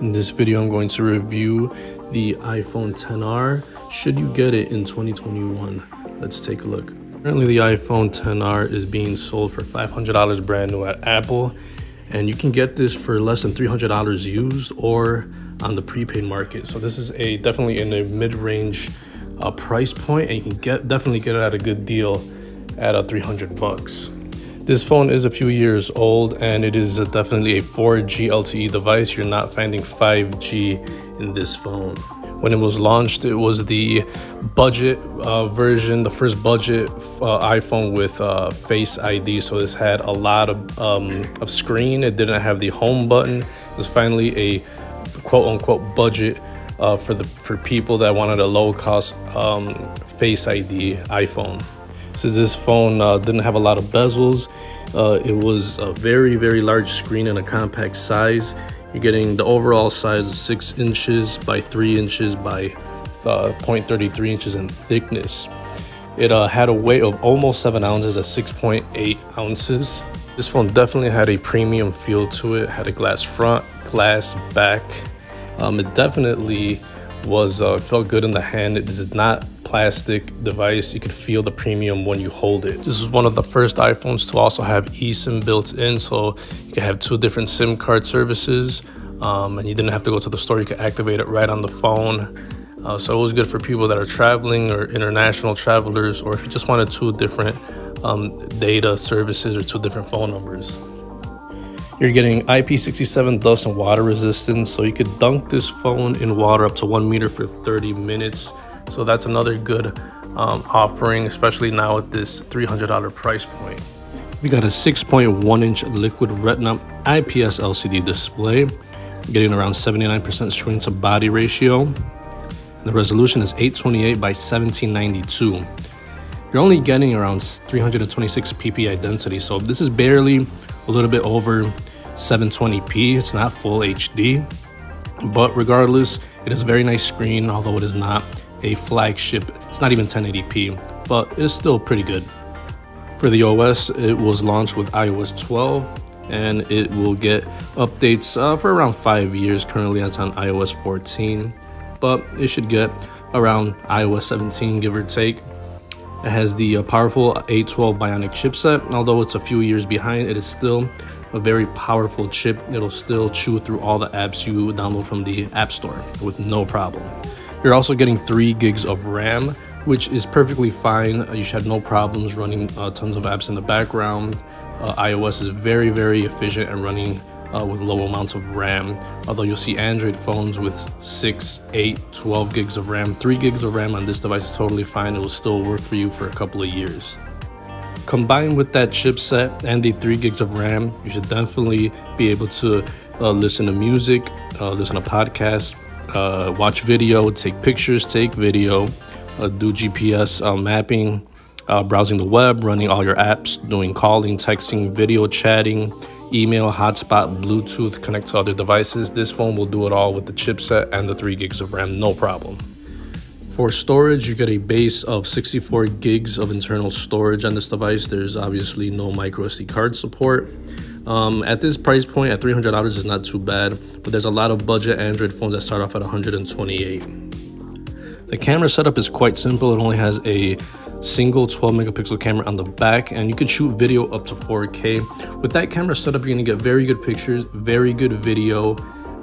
In this video, I'm going to review the iPhone XR, should you get it in 2021. Let's take a look. Currently, the iPhone XR is being sold for $500 brand new at Apple, and you can get this for less than $300 used or on the prepaid market. So this is definitely in a mid-range price point, and you can definitely get it at a good deal at $300. This phone is a few years old, and it is definitely a 4G LTE device. You're not finding 5G in this phone. When it was launched, it was the budget version, the first budget iPhone with Face ID. So this had a lot of screen. It didn't have the home button. It was finally a quote-unquote budget for people that wanted a low-cost Face ID iPhone. Since this phone didn't have a lot of bezels, it was a very, very large screen in a compact size. You're getting the overall size of 6 inches by 3 inches by 0.33 inches in thickness. It had a weight of almost 7 ounces at 6.8 ounces. This phone definitely had a premium feel to it. Had a glass front, glass back. It definitely was felt good in the hand. It is not plastic device. You could feel the premium when you hold it. This is one of the first iPhones to also have eSIM built in, so you can have 2 different SIM card services, and you didn't have to go to the store. You could activate it right on the phone. So it was good for people that are traveling or international travelers, or if you just wanted 2 different data services or 2 different phone numbers. You're getting IP67 dust and water resistance, so you could dunk this phone in water up to 1 meter for 30 minutes. So that's another good offering, especially now at this $300 price point. We got a 6.1-inch liquid retina IPS LCD display, getting around 79% screen to body ratio. The resolution is 828 by 1792. You're only getting around 326 ppi density, so this is barely a little bit over 720p. It's not full HD, but regardless, it is a very nice screen, although it is not a flagship. It's not even 1080p, but it's still pretty good. For the OS, it was launched with iOS 12, and it will get updates for around 5 years. Currently, it's on iOS 14, but it should get around iOS 17, give or take. It has the powerful A12 Bionic chipset. Although it's a few years behind, it is still a very powerful chip. It'll still chew through all the apps you download from the App Store with no problem. You're also getting 3 gigs of RAM, which is perfectly fine. You should have no problems running tons of apps in the background. iOS is very, very efficient at running with low amounts of RAM, although you'll see Android phones with 6, 8, 12 gigs of RAM. 3 gigs of RAM on this device is totally fine. It will still work for you for a couple of years. Combined with that chipset and the 3 gigs of RAM, you should definitely be able to listen to music, listen to podcasts, watch video, take pictures, take video, do GPS mapping, browsing the web, running all your apps, doing calling, texting, video chatting, email, hotspot, Bluetooth, connect to other devices. This phone will do it all with the chipset and the 3 gigs of RAM, no problem. For storage, you get a base of 64 gigs of internal storage on this device. There's obviously no micro SD card support. At this price point, at $300 is not too bad, but there's a lot of budget Android phones that start off at $128. The camera setup is quite simple. It only has a single 12 megapixel camera on the back, and you could shoot video up to 4K. With that camera setup, you're gonna get very good pictures, very good video,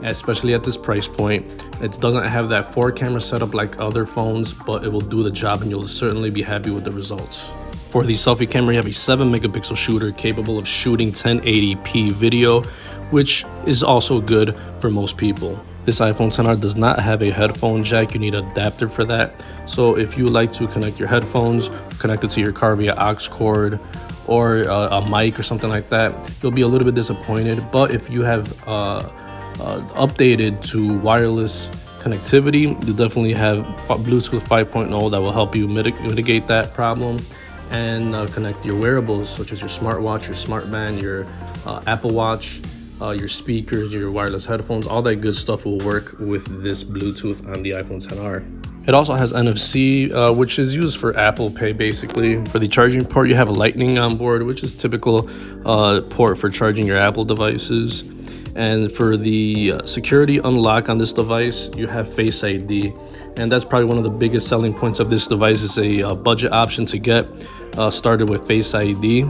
especially at this price point. It doesn't have that 4 camera setup like other phones, but it will do the job, and you'll certainly be happy with the results. For the selfie camera, you have a 7 megapixel shooter capable of shooting 1080p video, which is also good for most people. This iPhone XR does not have a headphone jack. You need an adapter for that. So if you would like to connect your headphones, connect it to your car via aux cord or a mic or something like that, you'll be a little bit disappointed. But if you have updated to wireless connectivity, you definitely have Bluetooth 5.0 that will help you mitigate that problem and connect your wearables such as your smartwatch, your smartband, your Apple Watch, your speakers, your wireless headphones. All that good stuff will work with this Bluetooth on the iPhone XR. It also has NFC, which is used for Apple Pay, basically. For the charging port, you have a Lightning on board, which is typical port for charging your Apple devices. And for the security unlock on this device, you have Face ID. And that's probably one of the biggest selling points of this device, is a budget option to get started with Face ID.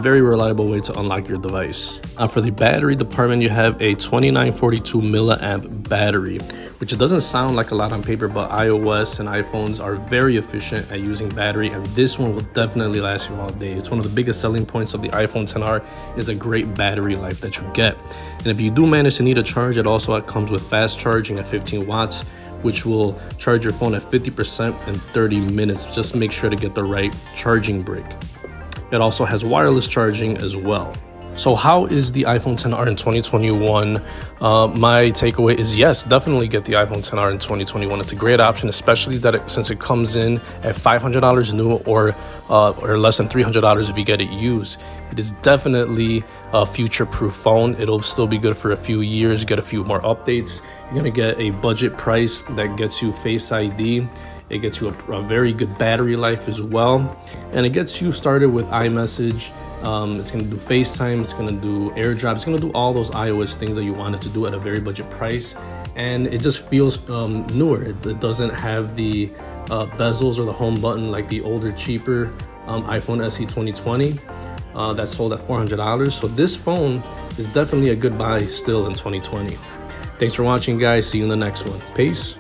Very reliable way to unlock your device. For the battery department, you have a 2942 milliamp battery, which doesn't sound like a lot on paper, but iOS and iPhones are very efficient at using battery, and this one will definitely last you all day. It's one of the biggest selling points of the iPhone XR is a great battery life that you get. And if you do manage to need a charge, it also comes with fast charging at 15 watts, which will charge your phone at 50% in 30 minutes. Just make sure to get the right charging brick. It also has wireless charging as well. So how is the iPhone XR in 2021? My takeaway is yes, definitely get the iPhone XR in 2021. It's a great option, especially since it comes in at $500 new or less than $300 if you get it used. It is definitely a future-proof phone. It'll still be good for a few years, get a few more updates. You're gonna get a budget price that gets you Face ID. It gets you a very good battery life as well. And it gets you started with iMessage. It's gonna do FaceTime, it's gonna do AirDrop, it's gonna do all those iOS things that you wanted to do at a very budget price. And it just feels newer. It doesn't have the bezels or the home button like the older, cheaper iPhone SE 2020 that's sold at $400. So this phone is definitely a good buy still in 2020. Thanks for watching, guys. See you in the next one. Peace.